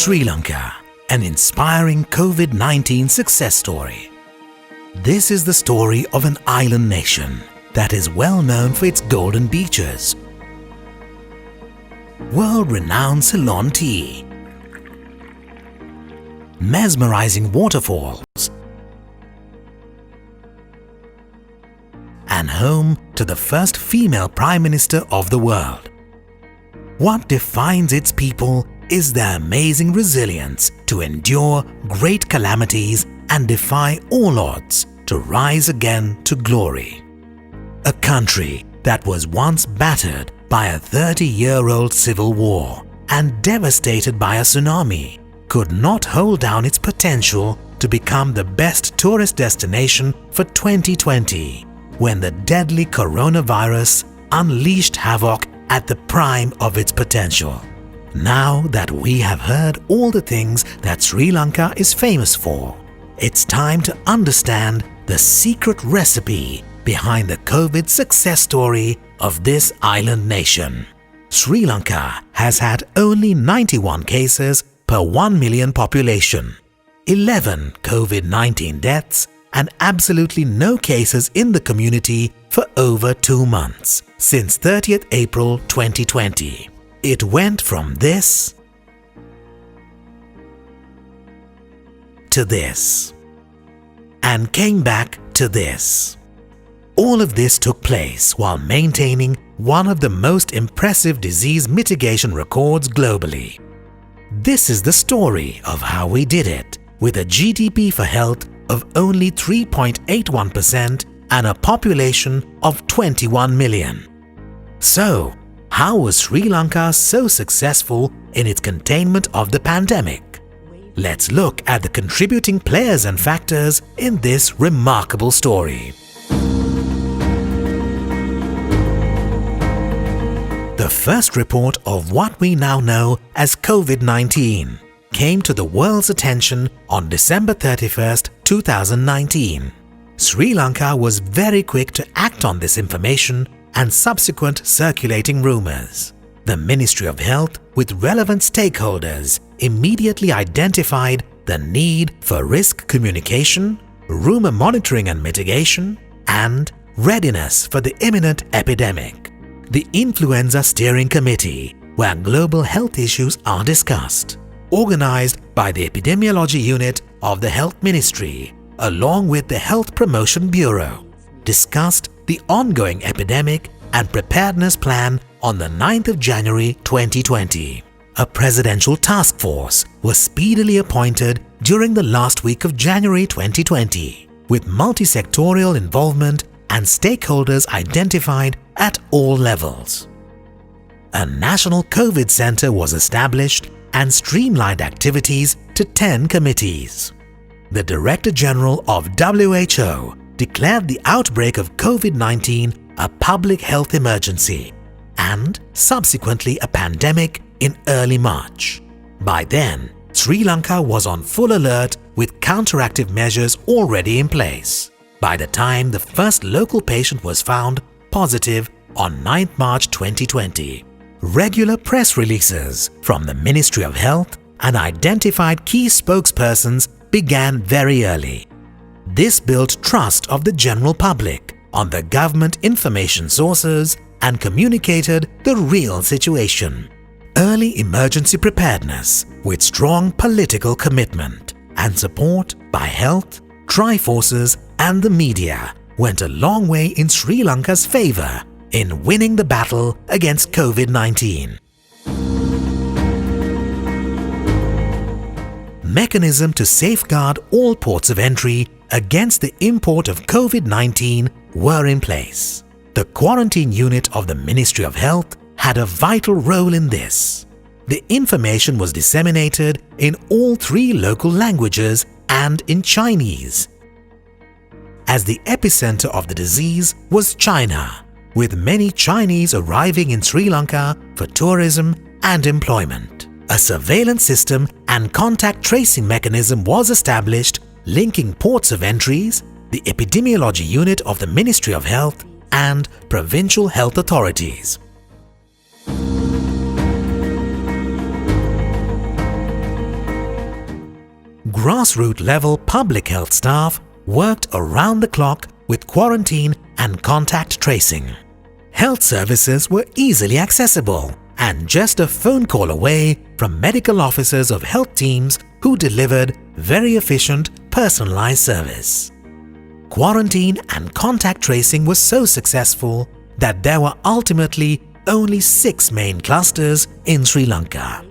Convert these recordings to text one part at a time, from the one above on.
Sri Lanka, an inspiring COVID-19 success story. This is the story of an island nation that is well known for its golden beaches, world-renowned Ceylon tea, mesmerizing waterfalls, and home to the first female Prime Minister of the world. What defines its people is their amazing resilience to endure great calamities and defy all odds to rise again to glory. A country that was once battered by a 30-year-old civil war and devastated by a tsunami could not hold down its potential to become the best tourist destination for 2020 when the deadly coronavirus unleashed havoc at the prime of its potential. Now that we have heard all the things that Sri Lanka is famous for, it's time to understand the secret recipe behind the COVID success story of this island nation. Sri Lanka has had only 91 cases per 1 million population, 11 COVID-19 deaths, and absolutely no cases in the community for over 2 months since 30th April 2020. It went from this to this and came back to this. All of this took place while maintaining one of the most impressive disease mitigation records globally. This is the story of how we did it, with a GDP for health of only 3.81% and a population of 21 million. So, how was Sri Lanka so successful in its containment of the pandemic? Let's look at the contributing players and factors in this remarkable story. The first report of what we now know as COVID-19 came to the world's attention on December 31st, 2019. Sri Lanka was very quick to act on this information and subsequent circulating rumors. The Ministry of Health, with relevant stakeholders, immediately identified the need for risk communication, rumor monitoring and mitigation, and readiness for the imminent epidemic. The Influenza Steering Committee, where global health issues are discussed, organized by the Epidemiology Unit of the Health Ministry, along with the Health Promotion Bureau, discussed the ongoing epidemic and preparedness plan on the 9th of January 2020. A presidential task force was speedily appointed during the last week of January 2020, with multi-sectorial involvement and stakeholders identified at all levels. A national COVID center was established and streamlined activities to 10 committees. The Director General of WHO declared the outbreak of COVID-19 a public health emergency and subsequently a pandemic in early March. By then, Sri Lanka was on full alert with counteractive measures already in place. By the time the first local patient was found positive on 9th March 2020, regular press releases from the Ministry of Health and identified key spokespersons began very early. This built trust of the general public on the government information sources and communicated the real situation. Early emergency preparedness with strong political commitment and support by health, Triforces and the media went a long way in Sri Lanka's favor in winning the battle against COVID-19. Mechanism to safeguard all ports of entry against the import of COVID-19 were in place. The quarantine unit of the Ministry of Health had a vital role in this. The information was disseminated in all 3 local languages and in Chinese, as the epicenter of the disease was China, with many Chinese arriving in Sri Lanka for tourism and employment. A surveillance system and contact tracing mechanism was established, linking ports of entries, the Epidemiology Unit of the Ministry of Health, and provincial health authorities. Grassroots level public health staff worked around the clock with quarantine and contact tracing. Health services were easily accessible and just a phone call away from medical officers of health teams who delivered very efficient, personalized service. Quarantine and contact tracing was so successful that there were ultimately only 6 main clusters in Sri Lanka.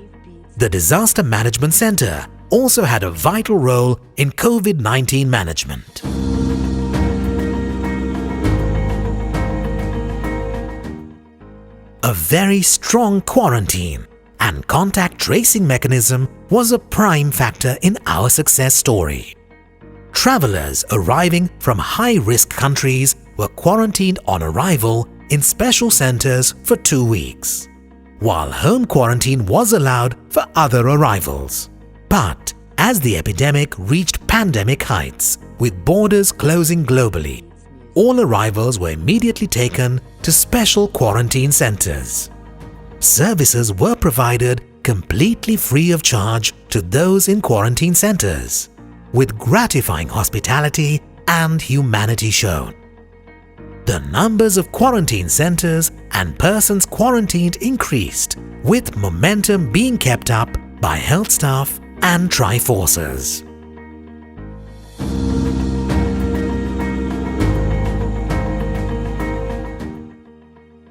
The Disaster Management Centre also had a vital role in COVID-19 management. A very strong quarantine and contact tracing mechanism was a prime factor in our success story. Travelers arriving from high-risk countries were quarantined on arrival in special centers for 2 weeks, while home quarantine was allowed for other arrivals. But as the epidemic reached pandemic heights, with borders closing globally, all arrivals were immediately taken to special quarantine centers. Services were provided completely free of charge to those in quarantine centers, with gratifying hospitality and humanity shown. The numbers of quarantine centers and persons quarantined increased, with momentum being kept up by health staff and Triforces.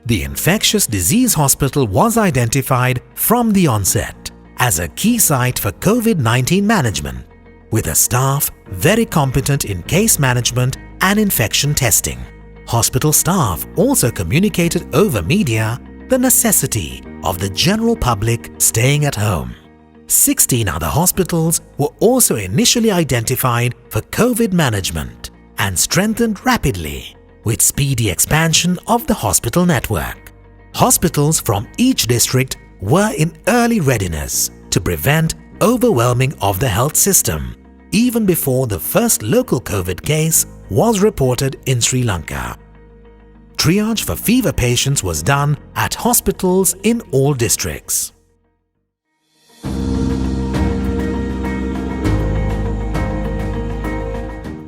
The Infectious Disease Hospital was identified from the onset as a key site for COVID-19 management, with a staff very competent in case management and infection testing. Hospital staff also communicated over media the necessity of the general public staying at home. 16 other hospitals were also initially identified for COVID management and strengthened rapidly with speedy expansion of the hospital network. Hospitals from each district were in early readiness to prevent overwhelming of the health system, even before the first local COVID case was reported in Sri Lanka. Triage for fever patients was done at hospitals in all districts.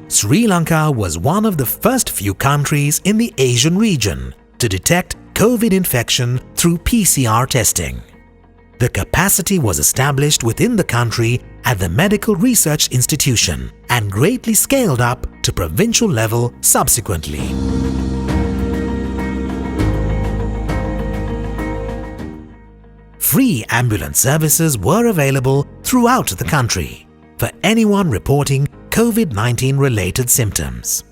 Sri Lanka was one of the first few countries in the Asian region to detect COVID infection through PCR testing. The capacity was established within the country at the Medical Research Institution and greatly scaled up to provincial level subsequently. Free ambulance services were available throughout the country for anyone reporting COVID-19 related symptoms.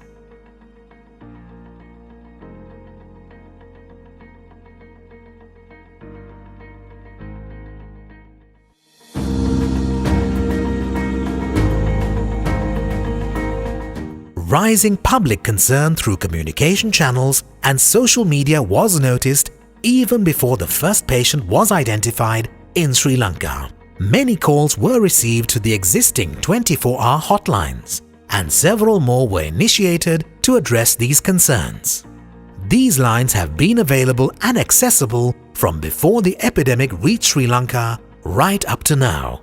Rising public concern through communication channels and social media was noticed even before the first patient was identified in Sri Lanka. Many calls were received to the existing 24-hour hotlines, and several more were initiated to address these concerns. These lines have been available and accessible from before the epidemic reached Sri Lanka right up to now.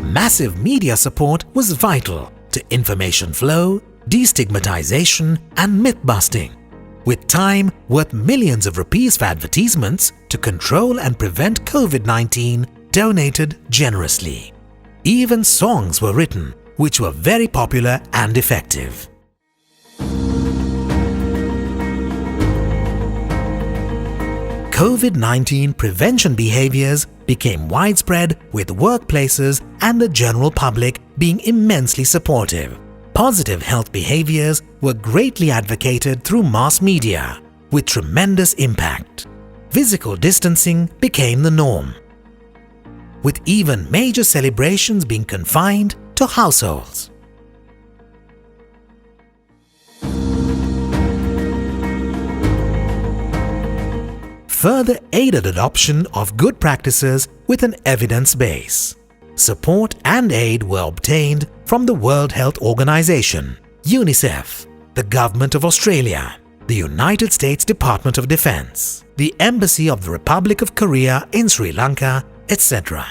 Massive media support was vital to information flow, destigmatization, and myth-busting, with time worth millions of rupees for advertisements to control and prevent COVID-19 donated generously. Even songs were written, which were very popular and effective. COVID-19 prevention behaviors became widespread, with workplaces and the general public being immensely supportive. Positive health behaviors were greatly advocated through mass media, with tremendous impact. Physical distancing became the norm, with even major celebrations being confined to households. Further aided adoption of good practices with an evidence base. Support and aid were obtained from the World Health Organization, UNICEF, the Government of Australia, the United States Department of Defense, the the Embassy of the Republic of Korea in Sri Lanka, etc.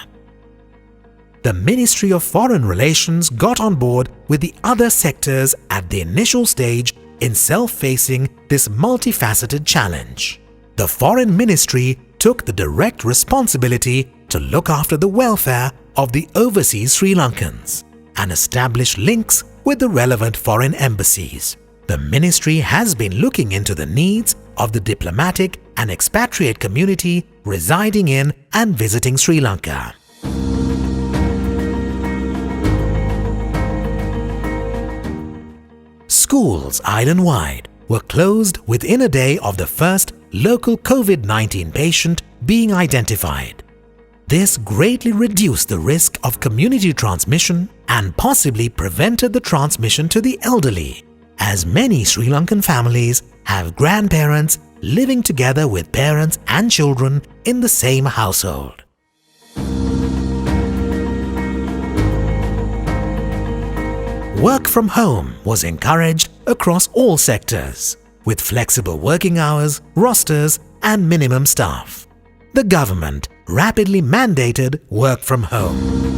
The Ministry of Foreign Relations got on board with the other sectors at the initial stage in self-facing this multifaceted challenge. The Foreign Ministry took the direct responsibility to look after the welfare of the overseas Sri Lankans and establish links with the relevant foreign embassies. The ministry has been looking into the needs of the diplomatic and expatriate community residing in and visiting Sri Lanka. Schools island-wide were closed within a day of the first local COVID-19 patient being identified. This greatly reduced the risk of community transmission and possibly prevented the transmission to the elderly, as many Sri Lankan families have grandparents living together with parents and children in the same household. Work from home was encouraged across all sectors, with flexible working hours, rosters, and minimum staff. The government rapidly mandated work from home.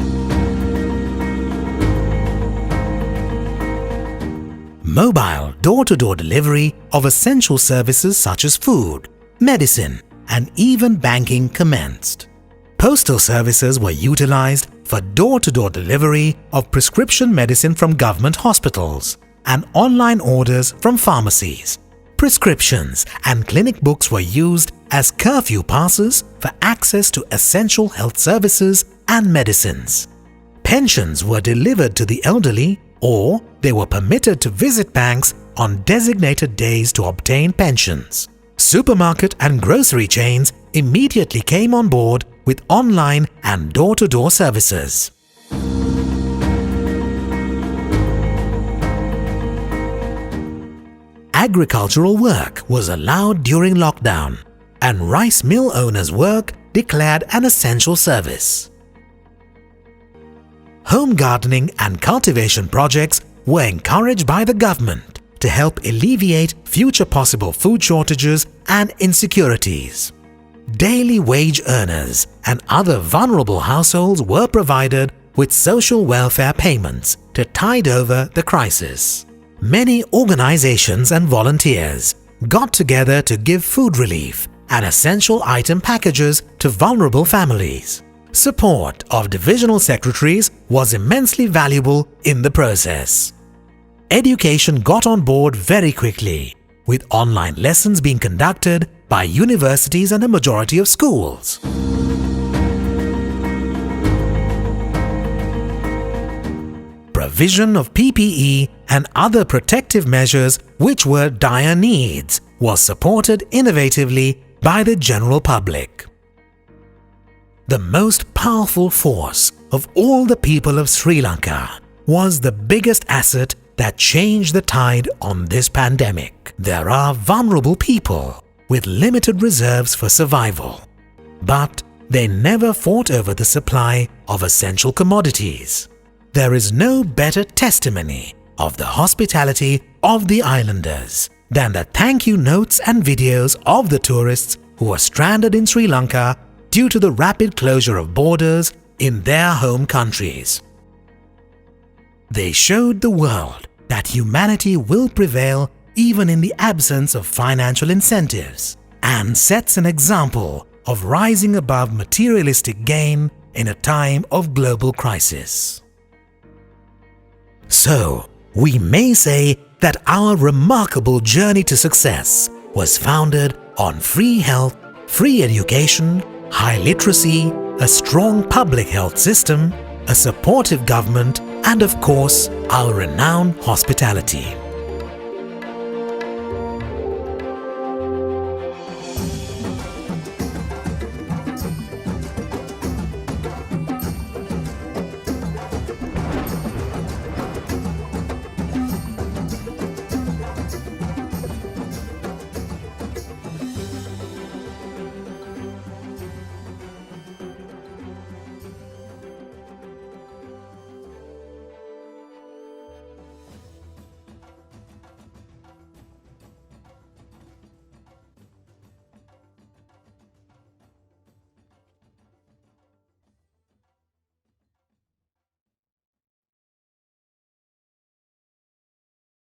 Mobile door-to-door delivery of essential services such as food, medicine, and even banking commenced. Postal services were utilized for door-to-door delivery of prescription medicine from government hospitals and online orders from pharmacies. Prescriptions and clinic books were used as curfew passes for access to essential health services and medicines. Pensions were delivered to the elderly, or they were permitted to visit banks on designated days to obtain pensions. Supermarket and grocery chains immediately came on board with online and door-to-door services. Agricultural work was allowed during lockdown, and rice mill owners' work declared an essential service. Home gardening and cultivation projects were encouraged by the government to help alleviate future possible food shortages and insecurities. Daily wage earners and other vulnerable households were provided with social welfare payments to tide over the crisis. Many organizations and volunteers got together to give food relief and essential item packages to vulnerable families. Support of divisional secretaries was immensely valuable in the process. Education got on board very quickly, with online lessons being conducted by universities and a majority of schools. Provision of PPE and other protective measures which were dire needs was supported innovatively by the general public. The most powerful force of all the people of Sri Lanka was the biggest asset that changed the tide on this pandemic. There are vulnerable people with limited reserves for survival, but they never fought over the supply of essential commodities. There is no better testimony of the hospitality of the islanders than the thank you notes and videos of the tourists who were stranded in Sri Lanka due to the rapid closure of borders in their home countries. They showed the world that humanity will prevail even in the absence of financial incentives, and sets an example of rising above materialistic gain in a time of global crisis. So, we may say that our remarkable journey to success was founded on free health, free education, high literacy, a strong public health system, a supportive government, and of course, our renowned hospitality.